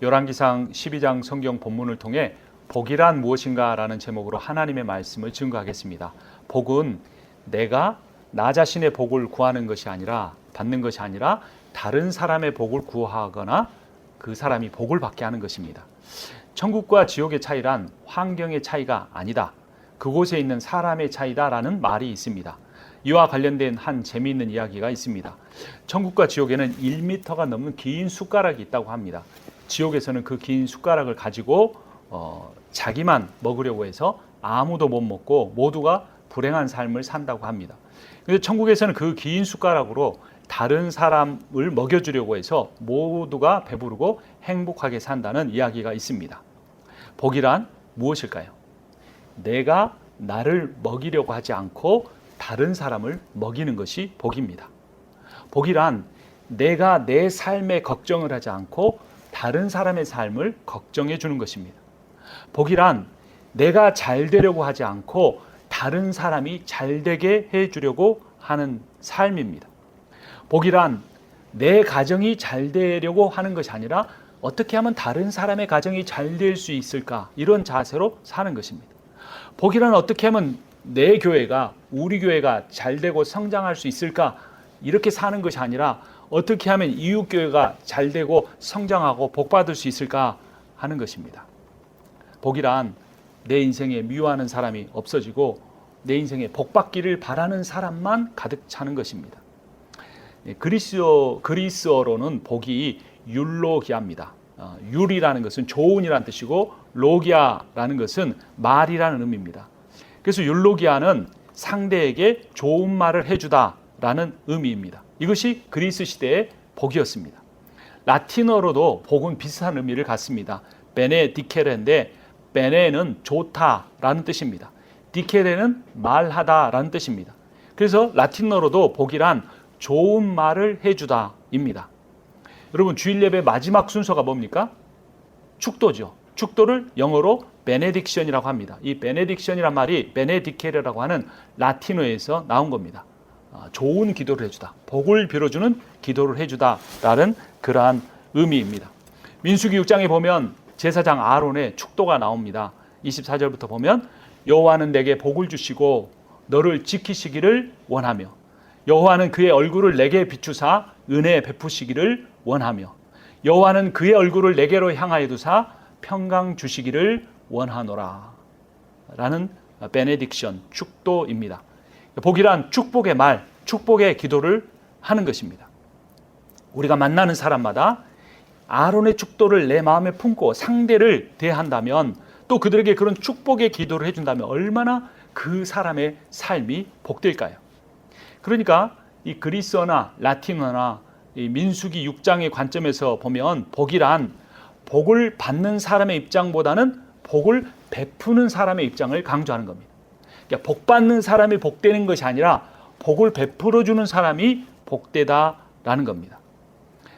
열왕기상 12장 성경 본문을 통해 복이란 무엇인가 라는 제목으로 하나님의 말씀을 증거하겠습니다. 복은 내가 나 자신의 복을 구하는 것이 아니라 받는 것이 아니라 다른 사람의 복을 구하거나 그 사람이 복을 받게 하는 것입니다. 천국과 지옥의 차이란 환경의 차이가 아니다. 그곳에 있는 사람의 차이다라는 말이 있습니다. 이와 관련된 한 재미있는 이야기가 있습니다. 천국과 지옥에는 1m가 넘는 긴 숟가락이 있다고 합니다. 지옥에서는 그 긴 숟가락을 가지고 자기만 먹으려고 해서 아무도 못 먹고 모두가 불행한 삶을 산다고 합니다. 그런데 천국에서는 그 긴 숟가락으로 다른 사람을 먹여주려고 해서 모두가 배부르고 행복하게 산다는 이야기가 있습니다. 복이란 무엇일까요? 내가 나를 먹이려고 하지 않고 다른 사람을 먹이는 것이 복입니다. 복이란 내가 내 삶에 걱정을 하지 않고 다른 사람의 삶을 걱정해 주는 것입니다. 복이란 내가 잘 되려고 하지 않고 다른 사람이 잘 되게 해 주려고 하는 삶입니다. 복이란 내 가정이 잘 되려고 하는 것이 아니라 어떻게 하면 다른 사람의 가정이 잘 될 수 있을까, 이런 자세로 사는 것입니다. 복이란 어떻게 하면 내 교회가, 우리 교회가 잘 되고 성장할 수 있을까, 이렇게 사는 것이 아니라 어떻게 하면 이웃 교회가 잘 되고 성장하고 복받을 수 있을까 하는 것입니다. 복이란 내 인생에 미워하는 사람이 없어지고 내 인생에 복받기를 바라는 사람만 가득 차는 것입니다. 그리스어로는 복이 율로기아입니다. 율이라는 것은 좋은이라는 뜻이고 로기아라는 것은 말이라는 의미입니다. 그래서 율로기아는 상대에게 좋은 말을 해주다라는 의미입니다. 이것이 그리스 시대의 복이었습니다. 라틴어로도 복은 비슷한 의미를 갖습니다. 베네디케레인데 베네는 좋다라는 뜻입니다. 디케레는 말하다라는 뜻입니다. 그래서 라틴어로도 복이란 좋은 말을 해주다입니다. 여러분, 주일 예배 마지막 순서가 뭡니까? 축도죠. 축도를 영어로 베네딕션이라고 합니다. 이 베네딕션이란 말이 베네디케레라고 하는 라틴어에서 나온 겁니다. 좋은 기도를 해주다, 복을 빌어주는 기도를 해주다라는 그러한 의미입니다. 민수기 6장에 보면 제사장 아론의 축도가 나옵니다. 24절부터 보면 여호와는 내게 복을 주시고 너를 지키시기를 원하며 여호와는 그의 얼굴을 내게 비추사 은혜 베푸시기를 원하며 여호와는 그의 얼굴을 내게로 향하여 두사 평강 주시기를 원하노라 라는 베네딕션, 축도입니다. 복이란 축복의 말, 축복의 기도를 하는 것입니다. 우리가 만나는 사람마다 아론의 축도를 내 마음에 품고 상대를 대한다면, 또 그들에게 그런 축복의 기도를 해준다면 얼마나 그 사람의 삶이 복될까요? 그러니까 이 그리스어나 라틴어나 이 민수기 6장의 관점에서 보면 복이란 복을 받는 사람의 입장보다는 복을 베푸는 사람의 입장을 강조하는 겁니다. 그러니까 복 받는 사람이 복되는 것이 아니라 복을 베풀어 주는 사람이 복되다라는 겁니다.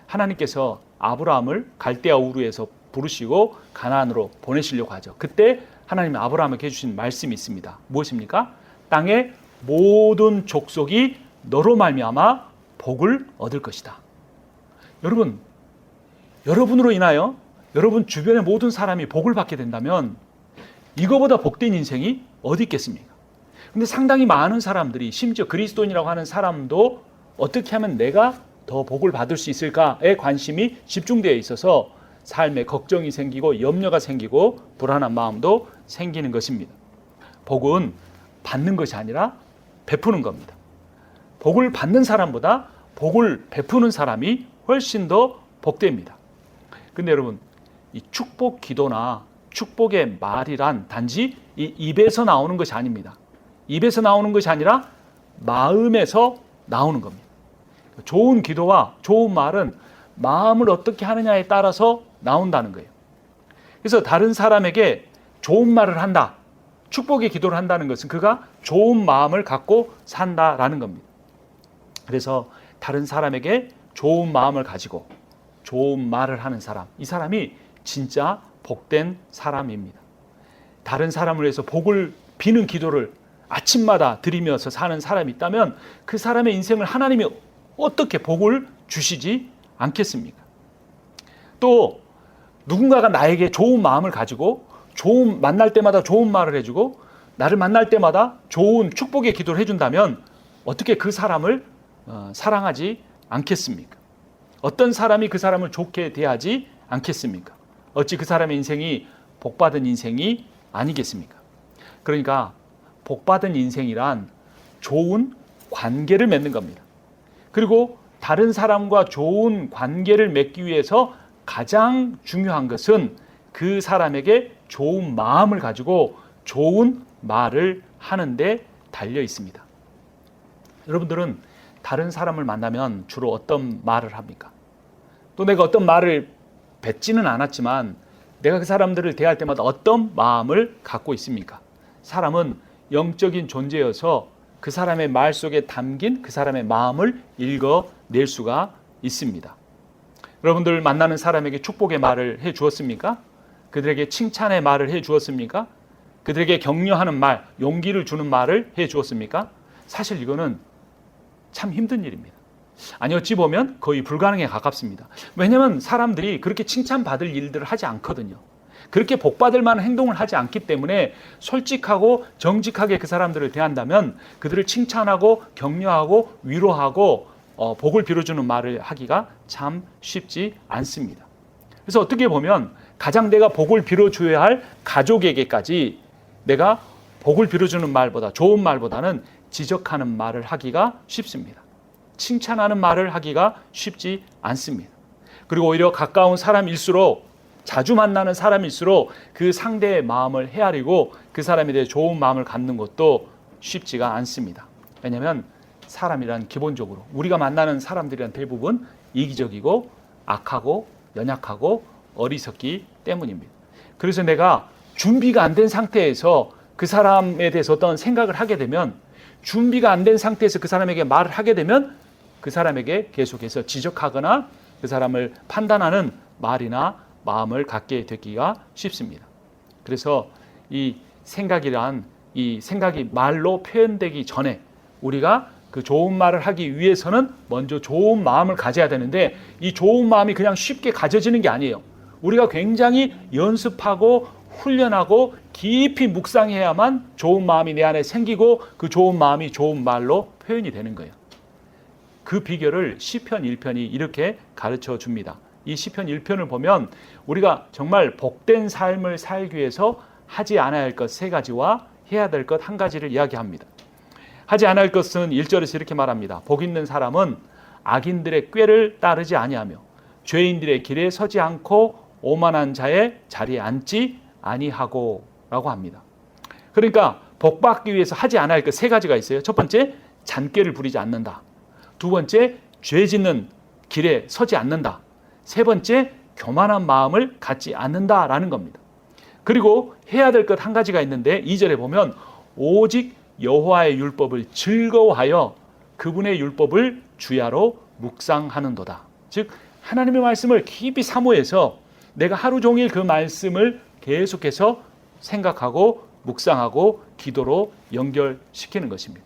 하나님께서 아브라함을 갈대아 우르에서 부르시고 가나안으로 보내시려고 하죠. 그때 하나님이 아브라함에게 해주신 말씀이 있습니다. 무엇입니까? 땅의 모든 족속이 너로 말미암아 복을 얻을 것이다. 여러분, 여러분으로 인하여 여러분 주변의 모든 사람이 복을 받게 된다면 이거보다 복된 인생이 어디 있겠습니까? 근데 상당히 많은 사람들이, 심지어 그리스도인이라고 하는 사람도 어떻게 하면 내가 더 복을 받을 수 있을까에 관심이 집중되어 있어서 삶에 걱정이 생기고 염려가 생기고 불안한 마음도 생기는 것입니다. 복은 받는 것이 아니라 베푸는 겁니다. 복을 받는 사람보다 복을 베푸는 사람이 훨씬 더 복됩니다. 근데 여러분, 이 축복 기도나 축복의 말이란 단지 이 입에서 나오는 것이 아닙니다. 입에서 나오는 것이 아니라 마음에서 나오는 겁니다. 좋은 기도와 좋은 말은 마음을 어떻게 하느냐에 따라서 나온다는 거예요. 그래서 다른 사람에게 좋은 말을 한다, 축복의 기도를 한다는 것은 그가 좋은 마음을 갖고 산다라는 겁니다. 그래서 다른 사람에게 좋은 마음을 가지고 좋은 말을 하는 사람, 이 사람이 진짜 복된 사람입니다. 다른 사람을 위해서 복을 비는 기도를 아침마다 드리면서 사는 사람이 있다면 그 사람의 인생을 하나님이 어떻게 복을 주시지 않겠습니까? 또 누군가가 나에게 좋은 마음을 가지고 만날 때마다 좋은 말을 해주고 나를 만날 때마다 좋은 축복의 기도를 해준다면 어떻게 그 사람을 사랑하지 않겠습니까? 어떤 사람이 그 사람을 좋게 대하지 않겠습니까? 어찌 그 사람의 인생이 복받은 인생이 아니겠습니까? 그러니까 복받은 인생이란 좋은 관계를 맺는 겁니다. 그리고 다른 사람과 좋은 관계를 맺기 위해서 가장 중요한 것은 그 사람에게 좋은 마음을 가지고 좋은 말을 하는데 달려 있습니다. 여러분들은 다른 사람을 만나면 주로 어떤 말을 합니까? 또 내가 어떤 말을 뱉지는 않았지만 내가 그 사람들을 대할 때마다 어떤 마음을 갖고 있습니까? 사람은 영적인 존재여서 그 사람의 말 속에 담긴 그 사람의 마음을 읽어낼 수가 있습니다. 여러분들 만나는 사람에게 축복의 말을 해 주었습니까? 그들에게 칭찬의 말을 해 주었습니까? 그들에게 격려하는 말, 용기를 주는 말을 해 주었습니까? 사실 이거는 참 힘든 일입니다. 아니 어찌 보면 거의 불가능에 가깝습니다. 왜냐하면 사람들이 그렇게 칭찬받을 일들을 하지 않거든요. 그렇게 복받을 만한 행동을 하지 않기 때문에 솔직하고 정직하게 그 사람들을 대한다면 그들을 칭찬하고 격려하고 위로하고 복을 빌어주는 말을 하기가 참 쉽지 않습니다. 그래서 어떻게 보면 가장 내가 복을 빌어줘야 할 가족에게까지 내가 복을 빌어주는 말보다 좋은 말보다는 지적하는 말을 하기가 쉽습니다. 칭찬하는 말을 하기가 쉽지 않습니다. 그리고 오히려 가까운 사람일수록 자주 만나는 사람일수록 그 상대의 마음을 헤아리고 그 사람에 대해 좋은 마음을 갖는 것도 쉽지가 않습니다. 왜냐하면 사람이란 기본적으로 우리가 만나는 사람들이란 대부분 이기적이고 악하고 연약하고 어리석기 때문입니다. 그래서 내가 준비가 안 된 상태에서 그 사람에 대해서 어떤 생각을 하게 되면 준비가 안 된 상태에서 그 사람에게 말을 하게 되면 그 사람에게 계속해서 지적하거나 그 사람을 판단하는 말이나 마음을 갖게 되기가 쉽습니다. 그래서 이 생각이 말로 표현되기 전에 우리가 그 좋은 말을 하기 위해서는 먼저 좋은 마음을 가져야 되는데 이 좋은 마음이 그냥 쉽게 가져지는 게 아니에요. 우리가 굉장히 연습하고 훈련하고 깊이 묵상해야만 좋은 마음이 내 안에 생기고 그 좋은 마음이 좋은 말로 표현이 되는 거예요. 그 비결을 시편 1편이 이렇게 가르쳐 줍니다. 이 시편 1편을 보면 우리가 정말 복된 삶을 살기 위해서 하지 않아야 할 것 3가지와 해야 될 것 1가지를 이야기합니다. 하지 않아야 할 것은 1절에서 이렇게 말합니다. 복 있는 사람은 악인들의 꾀를 따르지 아니하며 죄인들의 길에 서지 않고 오만한 자의 자리에 앉지 아니하고 라고 합니다. 그러니까 복 받기 위해서 하지 않아야 할 것 3가지가 있어요. 첫 번째, 잔꾀를 부리지 않는다. 두 번째, 죄 짓는 길에 서지 않는다. 세 번째, 교만한 마음을 갖지 않는다라는 겁니다. 그리고 해야 될 것 1가지가 있는데 2절에 보면 오직 여호와의 율법을 즐거워하여 그분의 율법을 주야로 묵상하는도다. 즉 하나님의 말씀을 깊이 사모해서 내가 하루 종일 그 말씀을 계속해서 생각하고 묵상하고 기도로 연결시키는 것입니다.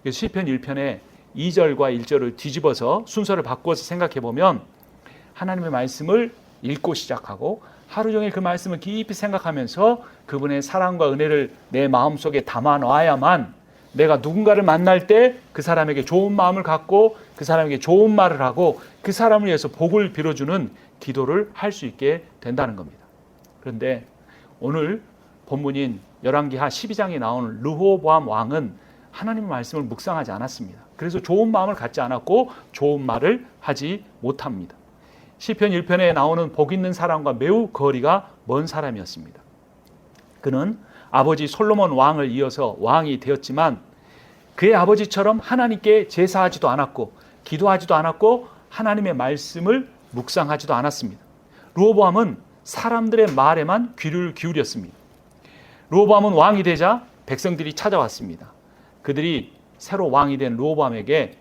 그래서 시편 1편에 2절과 1절을 뒤집어서 순서를 바꿔서 생각해 보면 하나님의 말씀을 읽고 시작하고 하루 종일 그 말씀을 깊이 생각하면서 그분의 사랑과 은혜를 내 마음속에 담아 놔야만 내가 누군가를 만날 때 그 사람에게 좋은 마음을 갖고 그 사람에게 좋은 말을 하고 그 사람을 위해서 복을 빌어주는 기도를 할 수 있게 된다는 겁니다. 그런데 오늘 본문인 열왕기하 12장에 나오는 르호보암 왕은 하나님의 말씀을 묵상하지 않았습니다. 그래서 좋은 마음을 갖지 않았고 좋은 말을 하지 못합니다. 시편 1편에 나오는 복 있는 사람과 매우 거리가 먼 사람이었습니다. 그는 아버지 솔로몬 왕을 이어서 왕이 되었지만 그의 아버지처럼 하나님께 제사하지도 않았고 기도하지도 않았고 하나님의 말씀을 묵상하지도 않았습니다. 르호보암은 사람들의 말에만 귀를 기울였습니다. 르호보암은 왕이 되자 백성들이 찾아왔습니다. 그들이 새로 왕이 된 르호보암에게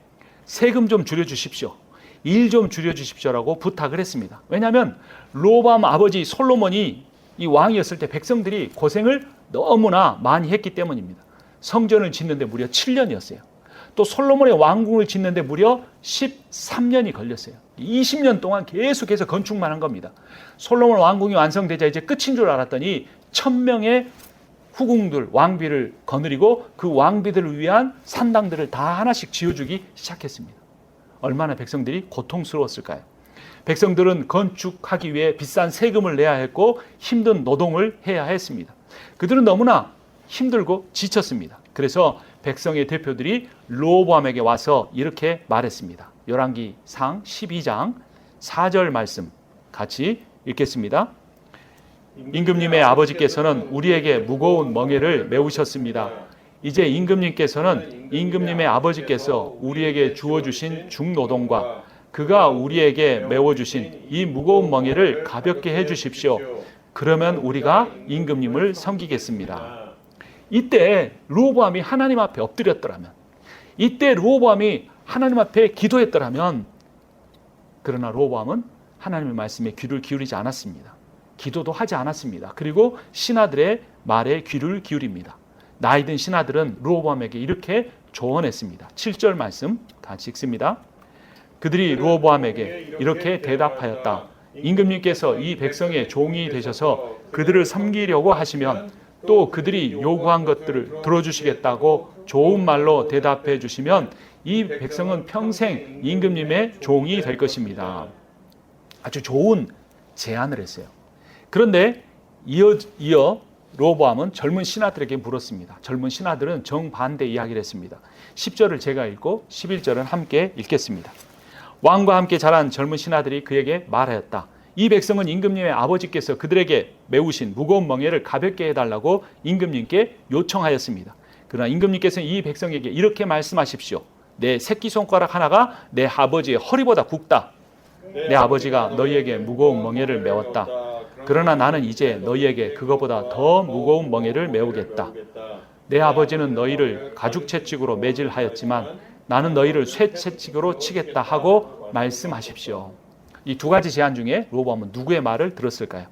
세금 좀 줄여주십시오. 일 좀 줄여주십시오라고 부탁을 했습니다. 왜냐하면 르호보암 아버지 솔로몬이 이 왕이었을 때 백성들이 고생을 너무나 많이 했기 때문입니다. 성전을 짓는데 무려 7년이었어요. 또 솔로몬의 왕궁을 짓는데 무려 13년이 걸렸어요. 20년 동안 계속해서 건축만 한 겁니다. 솔로몬 왕궁이 완성되자 이제 끝인 줄 알았더니 1000명의 후궁들, 왕비를 거느리고 그 왕비들을 위한 산당들을 다 하나씩 지어주기 시작했습니다. 얼마나 백성들이 고통스러웠을까요? 백성들은 건축하기 위해 비싼 세금을 내야 했고 힘든 노동을 해야 했습니다. 그들은 너무나 힘들고 지쳤습니다. 그래서 백성의 대표들이 르호보암에게 와서 이렇게 말했습니다. 열왕기상 12장 4절 말씀 같이 읽겠습니다. 임금님의 아버지께서는 우리에게 무거운 멍에를 메우셨습니다. 이제 임금님께서는 임금님의 아버지께서 우리에게 주어주신 중노동과 그가 우리에게 메워주신 이 무거운 멍에를 가볍게 해주십시오. 그러면 우리가 임금님을 섬기겠습니다. 이때 르호보암이 하나님 앞에 엎드렸더라면, 이때 르호보암이 하나님 앞에 기도했더라면, 그러나 르호보암은 하나님의 말씀에 귀를 기울이지 않았습니다. 기도도 하지 않았습니다. 그리고 신하들의 말에 귀를 기울입니다. 나이든 신하들은 르호보암에게 이렇게 조언했습니다. 7절 말씀 같이 읽습니다. 그들이 르호보암에게 이렇게 대답하였다. 임금님께서 이 백성의 종이 되셔서 그들을 섬기려고 하시면 또 그들이 요구한 것들을 들어주시겠다고 좋은 말로 대답해 주시면 이 백성은 평생 임금님의 종이 될 것입니다. 아주 좋은 제안을 했어요. 그런데 이어 르호보암은 젊은 신하들에게 물었습니다. 젊은 신하들은 정반대 이야기를 했습니다. 10절을 제가 읽고 11절은 함께 읽겠습니다. 왕과 함께 자란 젊은 신하들이 그에게 말하였다. 이 백성은 임금님의 아버지께서 그들에게 메우신 무거운 멍에를 가볍게 해달라고 임금님께 요청하였습니다. 그러나 임금님께서는 이 백성에게 이렇게 말씀하십시오. 내 새끼손가락 하나가 내 아버지의 허리보다 굵다. 내 아버지가 너희에게 무거운 멍에를 메웠다. 그러나 나는 이제 너희에게 그거보다 더 무거운 멍에를 메우겠다. 내 아버지는 너희를 가죽채찍으로 매질하였지만 나는 너희를 쇠채찍으로 치겠다 하고 말씀하십시오. 이 두 가지 제안 중에 르호보암은 누구의 말을 들었을까요?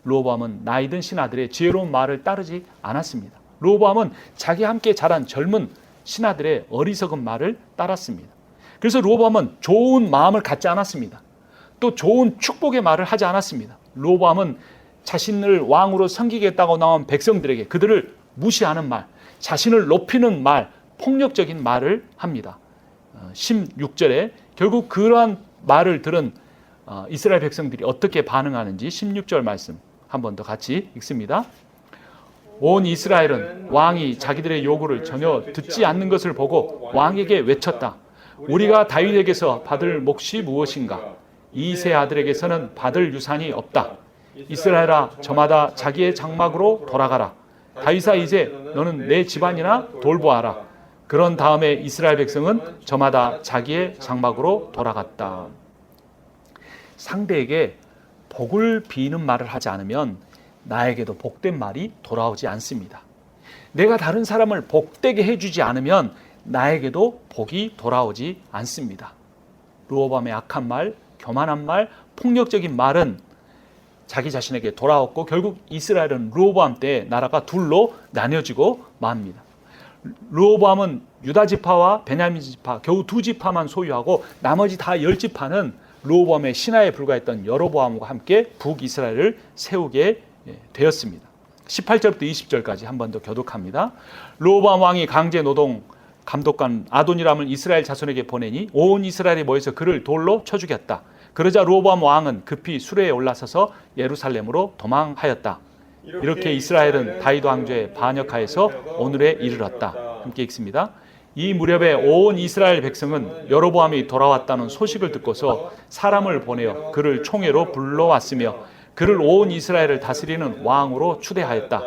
르호보암은 나이든 신하들의 지혜로운 말을 따르지 않았습니다. 르호보암은 자기와 함께 자란 젊은 신하들의 어리석은 말을 따랐습니다. 그래서 르호보암은 좋은 마음을 갖지 않았습니다. 또 좋은 축복의 말을 하지 않았습니다. 르호보암은 자신을 왕으로 섬기겠다고 나온 백성들에게 그들을 무시하는 말, 자신을 높이는 말, 폭력적인 말을 합니다. 16절에 결국 그러한 말을 들은 이스라엘 백성들이 어떻게 반응하는지 16절 말씀 한 번 더 같이 읽습니다. 온 이스라엘은 왕이 자기들의 요구를 전혀 듣지 않는 것을 보고 왕에게 외쳤다. 우리가 다윗에게서 받을 몫이 무엇인가? 이 세 아들에게서는 받을 유산이 없다. 이스라엘아, 저마다 자기의 장막으로 돌아가라. 다윗아, 이제 너는 내 집안이나 돌보아라. 그런 다음에 이스라엘 백성은 저마다 자기의 장막으로 돌아갔다. 상대에게 복을 비는 말을 하지 않으면 나에게도 복된 말이 돌아오지 않습니다. 내가 다른 사람을 복되게 해주지 않으면 나에게도 복이 돌아오지 않습니다. 르호보암의 악한 말, 교만한 말, 폭력적인 말은 자기 자신에게 돌아왔고 결국 이스라엘은 르호보암 때 나라가 둘로 나뉘어지고 맙니다. 르호보암은 유다 지파와 베냐민 지파 겨우 두 지파만 소유하고 나머지 다 10지파는 르호보암의 신하에 불과했던 여로보암과 함께 북이스라엘을 세우게 되었습니다. 18절부터 20절까지 한 번 더 교독합니다. 르호보암 왕이 강제 노동 감독관 아도니람을 이스라엘 자손에게 보내니 온 이스라엘이 모여서 그를 돌로 쳐 죽였다. 그러자 르호보암 왕은 급히 수레에 올라서서 예루살렘으로 도망하였다. 이렇게 이스라엘은 다윗 왕조의 반역하에서 오늘에 이르렀다. 함께 읽습니다. 이 무렵에 온 이스라엘 백성은 여로보암이 돌아왔다는 소식을 듣고서 사람을 보내어 그를 총회로 불러왔으며 그를 온 이스라엘을 다스리는 왕으로 추대하였다.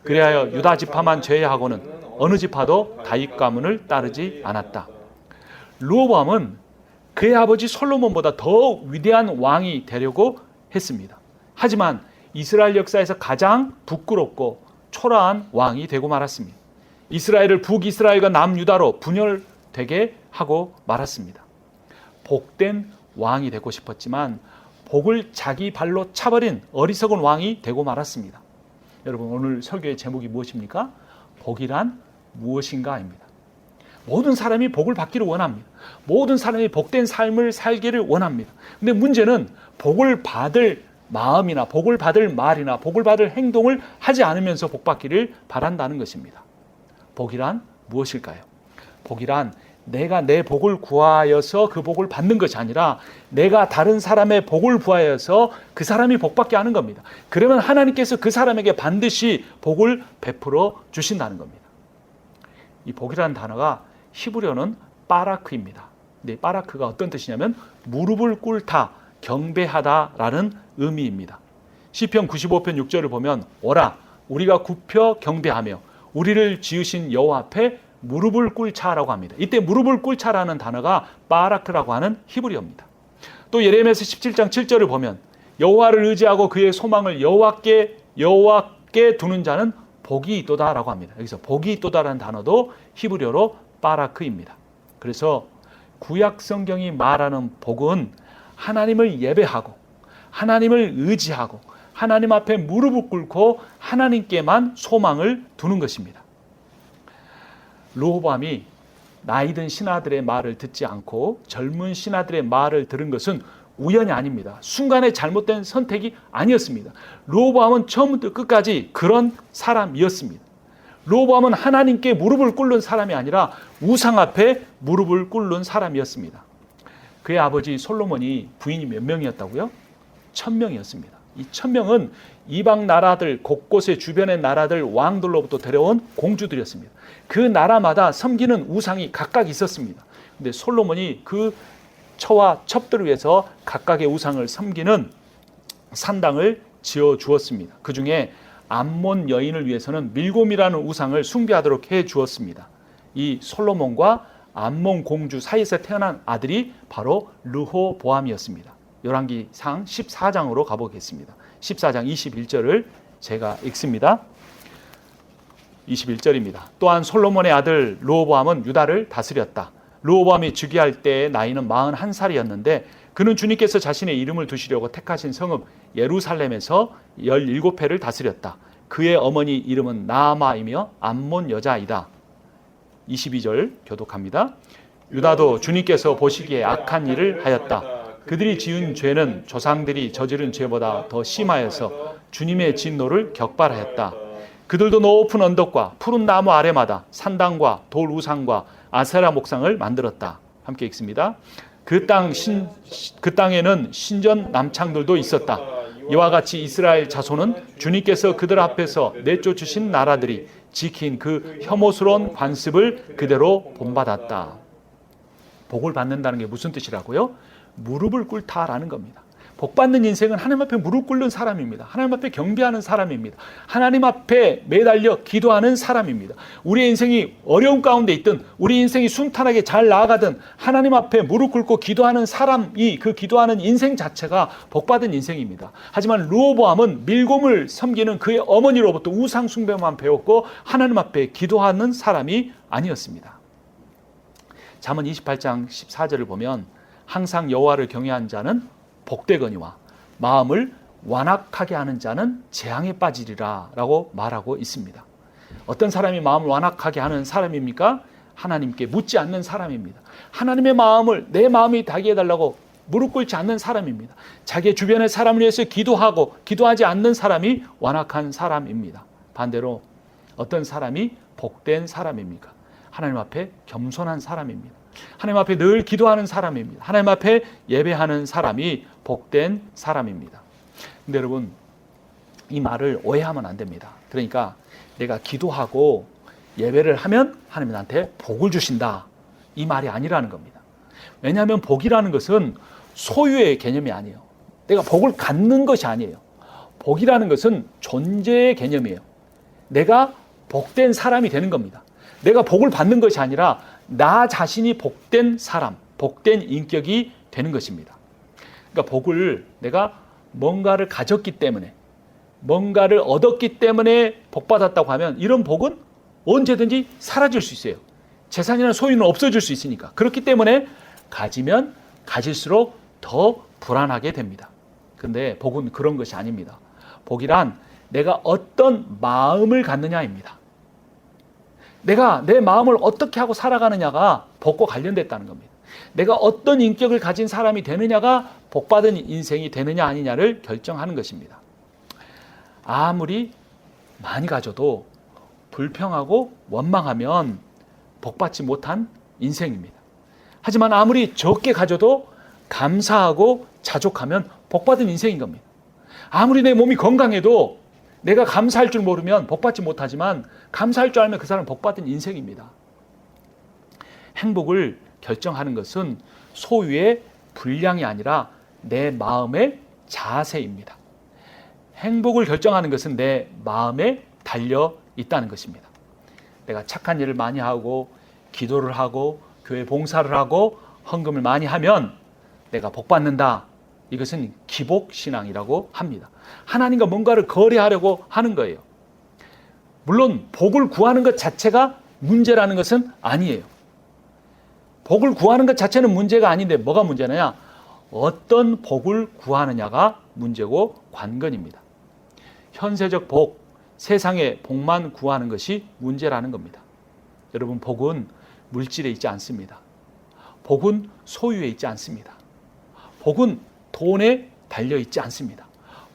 그리하여 유다 지파만 제외하고는 어느 지파도 다윗 가문을 따르지 않았다. 르호보암은 그의 아버지 솔로몬보다 더 위대한 왕이 되려고 했습니다. 하지만 이스라엘 역사에서 가장 부끄럽고 초라한 왕이 되고 말았습니다. 이스라엘을 북이스라엘과 남유다로 분열되게 하고 말았습니다. 복된 왕이 되고 싶었지만 복을 자기 발로 차버린 어리석은 왕이 되고 말았습니다. 여러분, 오늘 설교의 제목이 무엇입니까? 복이란 무엇인가입니다. 모든 사람이 복을 받기를 원합니다. 모든 사람이 복된 삶을 살기를 원합니다. 근데 문제는 복을 받을 마음이나 복을 받을 말이나 복을 받을 행동을 하지 않으면서 복 받기를 바란다는 것입니다. 복이란 무엇일까요? 복이란 내가 내 복을 구하여서 그 복을 받는 것이 아니라 내가 다른 사람의 복을 구하여서 그 사람이 복받게 하는 겁니다. 그러면 하나님께서 그 사람에게 반드시 복을 베풀어 주신다는 겁니다. 이 복이라는 단어가 히브리어는 바라크입니다. 근데 바라크가 어떤 뜻이냐면 무릎을 꿇다, 경배하다라는 의미입니다. 시편 95편 6절을 보면 오라 우리가 굽혀 경배하며 우리를 지으신 여호와 앞에 무릎을 꿇자라고 합니다. 이때 무릎을 꿇자라는 단어가 바라크라고 하는 히브리어입니다. 또 예레미야서 17장 7절을 보면 여호와를 의지하고 그의 소망을 여호와께 두는 자는 복이 있도다라고 합니다. 여기서 복이 있도다라는 단어도 히브리어로 바라크입니다. 그래서 구약 성경이 말하는 복은 하나님을 예배하고 하나님을 의지하고 하나님 앞에 무릎을 꿇고 하나님께만 소망을 두는 것입니다. 르호보암이 나이든 신하들의 말을 듣지 않고 젊은 신하들의 말을 들은 것은 우연이 아닙니다. 순간에 잘못된 선택이 아니었습니다. 르호보암은 처음부터 끝까지 그런 사람이었습니다. 르호보암은 하나님께 무릎을 꿇는 사람이 아니라 우상 앞에 무릎을 꿇는 사람이었습니다. 그의 아버지 솔로몬이 부인이 몇 명이었다고요? 1000명이었습니다. 이 1000명은 이방 나라들 곳곳의 주변의 나라들 왕들로부터 데려온 공주들이었습니다. 그 나라마다 섬기는 우상이 각각 있었습니다. 근데 솔로몬이 그 처와 첩들을 위해서 각각의 우상을 섬기는 산당을 지어 주었습니다. 그 중에 암몬 여인을 위해서는 밀곰이라는 우상을 숭배하도록 해 주었습니다. 이 솔로몬과 암몬 공주 사이에서 태어난 아들이 바로 르호보암이었습니다. 열왕기상 14장으로 가보겠습니다. 14장 21절을 제가 읽습니다. 21절입니다. 또한 솔로몬의 아들 르호보암은 유다를 다스렸다. 르호보암이 즉위할 때의 나이는 41살이었는데 그는 주님께서 자신의 이름을 두시려고 택하신 성읍 예루살렘에서 17회를 다스렸다. 그의 어머니 이름은 나아마이며 암몬 여자이다. 22절 교독합니다. 유다도 주님께서 보시기에 악한 일을 하였다. 그들이 지은 죄는 조상들이 저지른 죄보다 더 심하여서 주님의 진노를 격발하였다. 그들도 높은 언덕과 푸른 나무 아래마다 산당과 돌 우상과 아세라 목상을 만들었다. 함께 읽습니다. 그 땅에는 신전 남창들도 있었다. 이와 같이 이스라엘 자손은 주님께서 그들 앞에서 내쫓으신 나라들이 지킨 그 혐오스러운 관습을 그대로 본받았다. 복을 받는다는 게 무슨 뜻이라고요? 무릎을 꿇다라는 겁니다. 복 받는 인생은 하나님 앞에 무릎 꿇는 사람입니다. 하나님 앞에 경배하는 사람입니다. 하나님 앞에 매달려 기도하는 사람입니다. 우리의 인생이 어려운 가운데 있든 우리 인생이 순탄하게 잘 나아가든 하나님 앞에 무릎 꿇고 기도하는 사람이 그 기도하는 인생 자체가 복 받은 인생입니다. 하지만 르호보암은 밀곰을 섬기는 그의 어머니로부터 우상 숭배만 배웠고 하나님 앞에 기도하는 사람이 아니었습니다. 잠언 28장 14절을 보면 항상 여호와를 경외한 자는 복되거니와 마음을 완악하게 하는 자는 재앙에 빠지리라 라고 말하고 있습니다. 어떤 사람이 마음을 완악하게 하는 사람입니까? 하나님께 묻지 않는 사람입니다. 하나님의 마음을 내 마음이 다게 해달라고 무릎 꿇지 않는 사람입니다. 자기 주변의 사람을 위해서 기도하고 기도하지 않는 사람이 완악한 사람입니다. 반대로 어떤 사람이 복된 사람입니까? 하나님 앞에 겸손한 사람입니다. 하나님 앞에 늘 기도하는 사람입니다. 하나님 앞에 예배하는 사람이 복된 사람입니다. 근데 여러분 이 말을 오해하면 안 됩니다. 그러니까 내가 기도하고 예배를 하면 하나님이 나한테 복을 주신다. 이 말이 아니라는 겁니다. 왜냐하면 복이라는 것은 소유의 개념이 아니에요. 내가 복을 갖는 것이 아니에요. 복이라는 것은 존재의 개념이에요. 내가 복된 사람이 되는 겁니다. 내가 복을 받는 것이 아니라 나 자신이 복된 사람, 복된 인격이 되는 것입니다. 그러니까 복을 내가 뭔가를 가졌기 때문에, 뭔가를 얻었기 때문에 복받았다고 하면 이런 복은 언제든지 사라질 수 있어요. 재산이나 소유는 없어질 수 있으니까. 그렇기 때문에 가지면 가질수록 더 불안하게 됩니다. 그런데 복은 그런 것이 아닙니다. 복이란 내가 어떤 마음을 갖느냐입니다. 내가 내 마음을 어떻게 하고 살아가느냐가 복과 관련됐다는 겁니다. 내가 어떤 인격을 가진 사람이 되느냐가 복받은 인생이 되느냐 아니냐를 결정하는 것입니다. 아무리 많이 가져도 불평하고 원망하면 복받지 못한 인생입니다. 하지만 아무리 적게 가져도 감사하고 자족하면 복받은 인생인 겁니다. 아무리 내 몸이 건강해도 내가 감사할 줄 모르면 복받지 못하지만 감사할 줄 알면 그 사람은 복받은 인생입니다. 행복을 결정하는 것은 소유의 분량이 아니라 내 마음의 자세입니다. 행복을 결정하는 것은 내 마음에 달려 있다는 것입니다. 내가 착한 일을 많이 하고 기도를 하고 교회 봉사를 하고 헌금을 많이 하면 내가 복받는다. 이것은 기복신앙이라고 합니다. 하나님과 뭔가를 거래하려고 하는 거예요. 물론 복을 구하는 것 자체가 문제라는 것은 아니에요. 복을 구하는 것 자체는 문제가 아닌데 뭐가 문제냐? 어떤 복을 구하느냐가 문제고 관건입니다. 현세적 복, 세상의 복만 구하는 것이 문제라는 겁니다. 여러분, 복은 물질에 있지 않습니다. 복은 소유에 있지 않습니다. 복은 돈에 달려 있지 않습니다.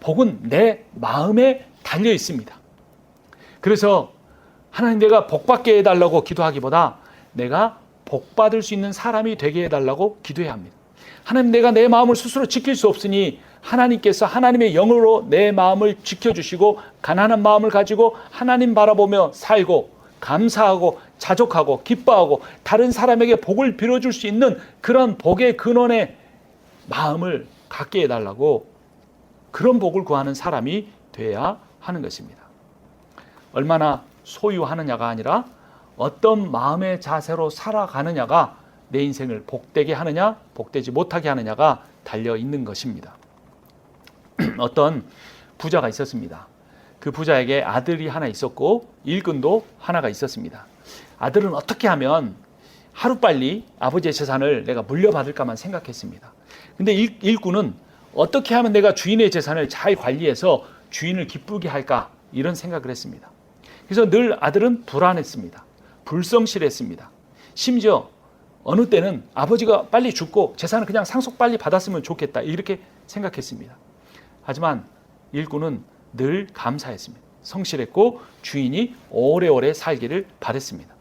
복은 내 마음에 달려 있습니다. 그래서 하나님, 내가 복받게 해달라고 기도하기보다 내가 복받을 수 있는 사람이 되게 해달라고 기도해야 합니다. 하나님, 내가 내 마음을 스스로 지킬 수 없으니 하나님께서 하나님의 영으로 내 마음을 지켜주시고 가난한 마음을 가지고 하나님 바라보며 살고 감사하고 자족하고 기뻐하고 다른 사람에게 복을 빌어줄 수 있는 그런 복의 근원의 마음을 갖게 해달라고, 그런 복을 구하는 사람이 돼야 하는 것입니다. 얼마나 소유하느냐가 아니라 어떤 마음의 자세로 살아가느냐가 내 인생을 복되게 하느냐 복되지 못하게 하느냐가 달려 있는 것입니다. 어떤 부자가 있었습니다. 그 부자에게 아들이 하나 있었고 일꾼도 하나가 있었습니다. 아들은 어떻게 하면 하루빨리 아버지의 재산을 내가 물려받을까만 생각했습니다. 근데 일꾼은 어떻게 하면 내가 주인의 재산을 잘 관리해서 주인을 기쁘게 할까, 이런 생각을 했습니다. 그래서 늘 아들은 불안했습니다. 불성실했습니다. 심지어 어느 때는 아버지가 빨리 죽고 재산을 그냥 상속 빨리 받았으면 좋겠다, 이렇게 생각했습니다. 하지만 일꾼은 늘 감사했습니다. 성실했고 주인이 오래오래 살기를 바랬습니다.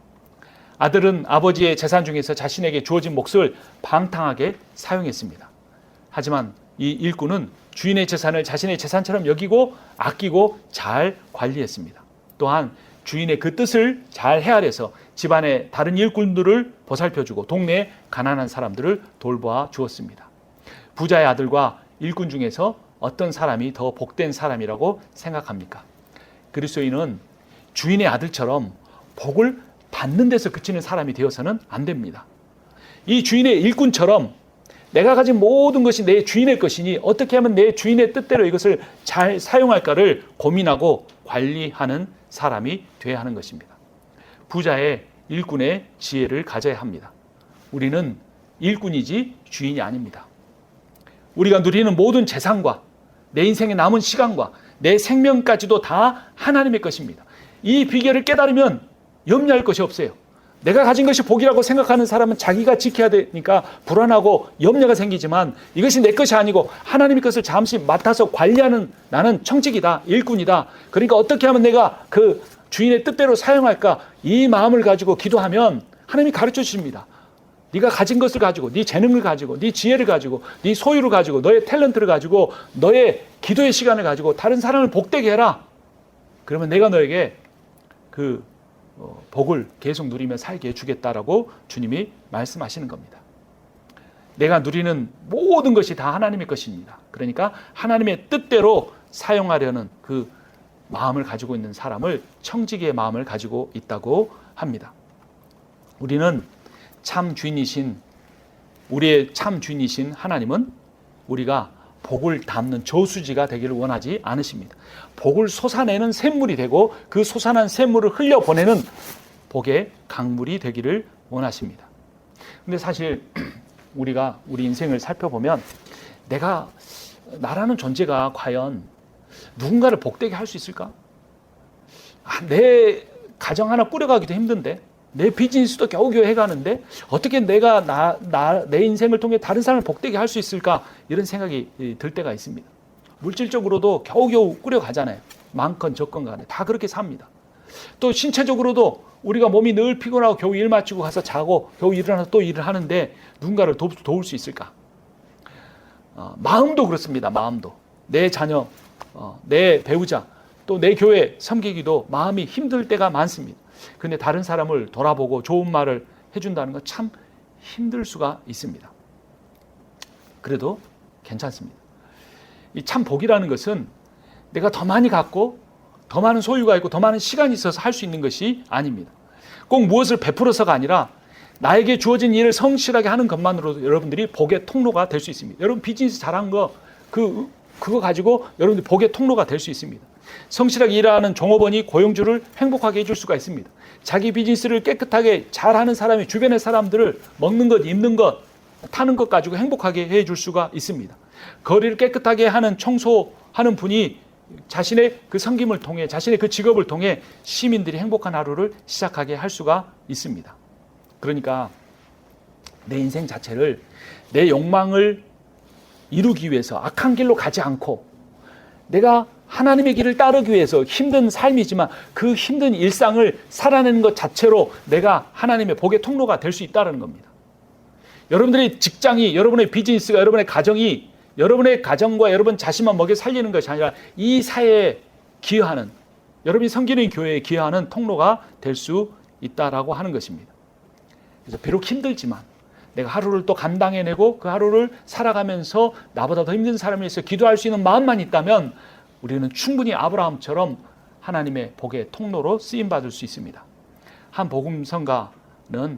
아들은 아버지의 재산 중에서 자신에게 주어진 몫을 방탕하게 사용했습니다. 하지만 이 일꾼은 주인의 재산을 자신의 재산처럼 여기고 아끼고 잘 관리했습니다. 또한 주인의 그 뜻을 잘 헤아려서 집안의 다른 일꾼들을 보살펴주고 동네의 가난한 사람들을 돌보아 주었습니다. 부자의 아들과 일꾼 중에서 어떤 사람이 더 복된 사람이라고 생각합니까? 그리스도인은 주인의 아들처럼 복을 받는 데서 그치는 사람이 되어서는 안 됩니다. 이 주인의 일꾼처럼 내가 가진 모든 것이 내 주인의 것이니 어떻게 하면 내 주인의 뜻대로 이것을 잘 사용할까를 고민하고 관리하는 사람이 되어야 하는 것입니다. 부자의 일꾼의 지혜를 가져야 합니다. 우리는 일꾼이지 주인이 아닙니다. 우리가 누리는 모든 재산과 내 인생의 남은 시간과 내 생명까지도 다 하나님의 것입니다. 이 비결을 깨달으면 염려할 것이 없어요. 내가 가진 것이 복이라고 생각하는 사람은 자기가 지켜야 되니까 불안하고 염려가 생기지만 이것이 내 것이 아니고 하나님의 것을 잠시 맡아서 관리하는 나는 청직이다, 일꾼이다. 그러니까 어떻게 하면 내가 그 주인의 뜻대로 사용할까, 이 마음을 가지고 기도하면 하나님이 가르쳐 주십니다. 네가 가진 것을 가지고, 네 재능을 가지고, 네 지혜를 가지고, 네 소유를 가지고, 너의 탤런트를 가지고, 너의 기도의 시간을 가지고 다른 사람을 복되게 해라. 그러면 내가 너에게 그 복을 계속 누리며 살게 해주겠다라고 주님이 말씀하시는 겁니다. 내가 누리는 모든 것이 다 하나님의 것입니다. 그러니까 하나님의 뜻대로 사용하려는 그 마음을 가지고 있는 사람을 청지기의 마음을 가지고 있다고 합니다. 우리는 참 주인이신, 우리의 참 주인이신 하나님은 우리가 복을 담는 저수지가 되기를 원하지 않으십니다. 복을 솟아내는 샘물이 되고 그 솟아난 샘물을 흘려보내는 복의 강물이 되기를 원하십니다. 근데 사실 우리가 우리 인생을 살펴보면 나라는 존재가 과연 누군가를 복되게 할 수 있을까? 내 가정 하나 꾸려가기도 힘든데, 내 비즈니스도 겨우겨우 해가는데 어떻게 내가 내 인생을 통해 다른 사람을 복되게 할 수 있을까, 이런 생각이 들 때가 있습니다. 물질적으로도 겨우겨우 꾸려가잖아요. 많건 적건 간에 다 그렇게 삽니다. 또 신체적으로도 우리가 몸이 늘 피곤하고 겨우 일 마치고 가서 자고 겨우 일어나서 또 일을 하는데 누군가를 도울 수 있을까? 마음도 그렇습니다. 마음도 내 자녀, 내 배우자, 또 내 교회 섬기기도 마음이 힘들 때가 많습니다. 그런데 다른 사람을 돌아보고 좋은 말을 해준다는 건 참 힘들 수가 있습니다. 그래도 괜찮습니다. 이 참 복이라는 것은 내가 더 많이 갖고 더 많은 소유가 있고 더 많은 시간이 있어서 할 수 있는 것이 아닙니다. 꼭 무엇을 베풀어서가 아니라 나에게 주어진 일을 성실하게 하는 것만으로도 여러분들이 복의 통로가 될 수 있습니다. 여러분 비즈니스 잘한 거 그거 가지고 여러분들이 복의 통로가 될 수 있습니다. 성실하게 일하는 종업원이 고용주를 행복하게 해줄 수가 있습니다. 자기 비즈니스를 깨끗하게 잘하는 사람이 주변의 사람들을 먹는 것, 입는 것, 타는 것 가지고 행복하게 해줄 수가 있습니다. 거리를 깨끗하게 하는 청소하는 분이 자신의 그 섬김을 통해, 자신의 그 직업을 통해 시민들이 행복한 하루를 시작하게 할 수가 있습니다. 그러니까 내 인생 자체를 내 욕망을 이루기 위해서 악한 길로 가지 않고 내가 하나님의 길을 따르기 위해서 힘든 삶이지만 그 힘든 일상을 살아내는 것 자체로 내가 하나님의 복의 통로가 될 수 있다는 겁니다. 여러분들의 직장이, 여러분의 비즈니스가, 여러분의 가정이 여러분의 가정과 여러분 자신만 먹여 살리는 것이 아니라 이 사회에 기여하는, 여러분이 섬기는 교회에 기여하는 통로가 될 수 있다라고 하는 것입니다. 그래서 비록 힘들지만 내가 하루를 또 감당해내고 그 하루를 살아가면서 나보다 더 힘든 사람을 위해서 기도할 수 있는 마음만 있다면 우리는 충분히 아브라함처럼 하나님의 복의 통로로 쓰임받을 수 있습니다. 한 복음성가는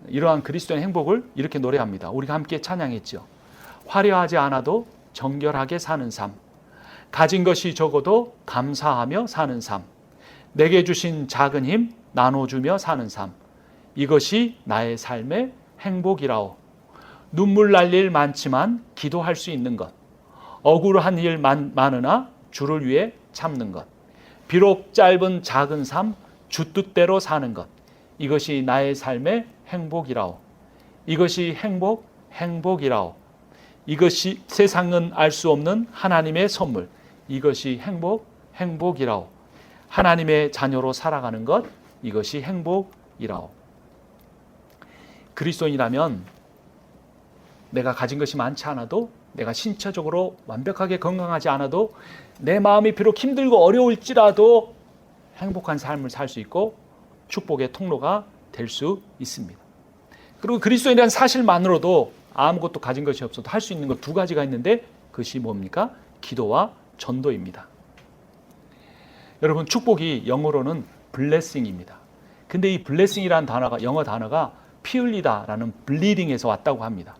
이러한 그리스도의 행복을 이렇게 노래합니다. 우리가 함께 찬양했죠. 화려하지 않아도 정결하게 사는 삶, 가진 것이 적어도 감사하며 사는 삶, 내게 주신 작은 힘 나눠주며 사는 삶, 이것이 나의 삶의 행복이라오. 눈물 날 일 많지만 기도할 수 있는 것, 억울한 일 많으나 주를 위해 참는 것, 비록 짧은 작은 삶 주 뜻대로 사는 것, 이것이 나의 삶의 행복이라오. 이것이 행복이라오. 이것이 세상은 알 수 없는 하나님의 선물, 이것이 행복이라오. 하나님의 자녀로 살아가는 것, 이것이 행복이라오. 그리스도인이라면 내가 가진 것이 많지 않아도, 내가 신체적으로 완벽하게 건강하지 않아도, 내 마음이 비록 힘들고 어려울지라도 행복한 삶을 살 수 있고 축복의 통로가 될 수 있습니다. 그리고 그리스도인이라는 사실만으로도 아무것도 가진 것이 없어도 할 수 있는 것 두 가지가 있는데 그것이 뭡니까? 기도와 전도입니다. 여러분 축복이 영어로는 blessing입니다. 근데 이 blessing이라는 단어가, 영어 단어가 피 흘리다라는 bleeding에서 왔다고 합니다.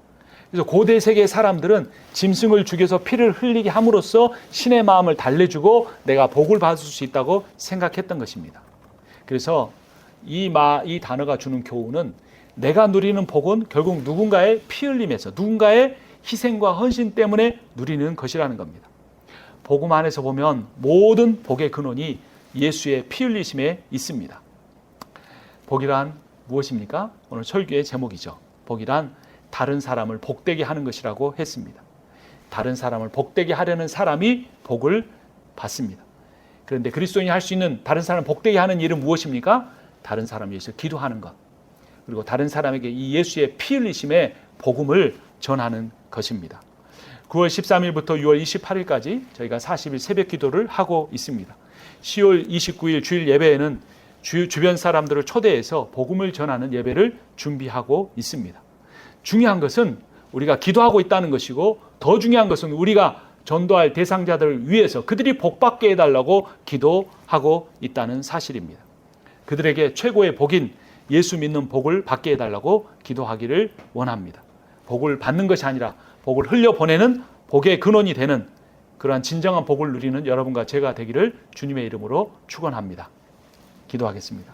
그래서 고대 세계 사람들은 짐승을 죽여서 피를 흘리게 함으로써 신의 마음을 달래주고 내가 복을 받을 수 있다고 생각했던 것입니다. 그래서 이 단어가 주는 교훈은 내가 누리는 복은 결국 누군가의 피 흘림에서, 누군가의 희생과 헌신 때문에 누리는 것이라는 겁니다. 복음 안에서 보면 모든 복의 근원이 예수의 피 흘리심에 있습니다. 복이란 무엇입니까? 오늘 설교의 제목이죠. 복이란 다른 사람을 복되게 하는 것이라고 했습니다. 다른 사람을 복되게 하려는 사람이 복을 받습니다. 그런데 그리스도인이 할 수 있는 다른 사람을 복되게 하는 일은 무엇입니까? 다른 사람을 위해서 기도하는 것, 그리고 다른 사람에게 이 예수의 피 흘리심의 복음을 전하는 것입니다. 9월 13일부터 6월 28일까지 저희가 40일 새벽 기도를 하고 있습니다. 10월 29일 주일 예배에는 주변 사람들을 초대해서 복음을 전하는 예배를 준비하고 있습니다. 중요한 것은 우리가 기도하고 있다는 것이고, 더 중요한 것은 우리가 전도할 대상자들을 위해서 그들이 복받게 해달라고 기도하고 있다는 사실입니다. 그들에게 최고의 복인 예수 믿는 복을 받게 해달라고 기도하기를 원합니다. 복을 받는 것이 아니라 복을 흘려보내는 복의 근원이 되는 그러한 진정한 복을 누리는 여러분과 제가 되기를 주님의 이름으로 축원합니다. 기도하겠습니다.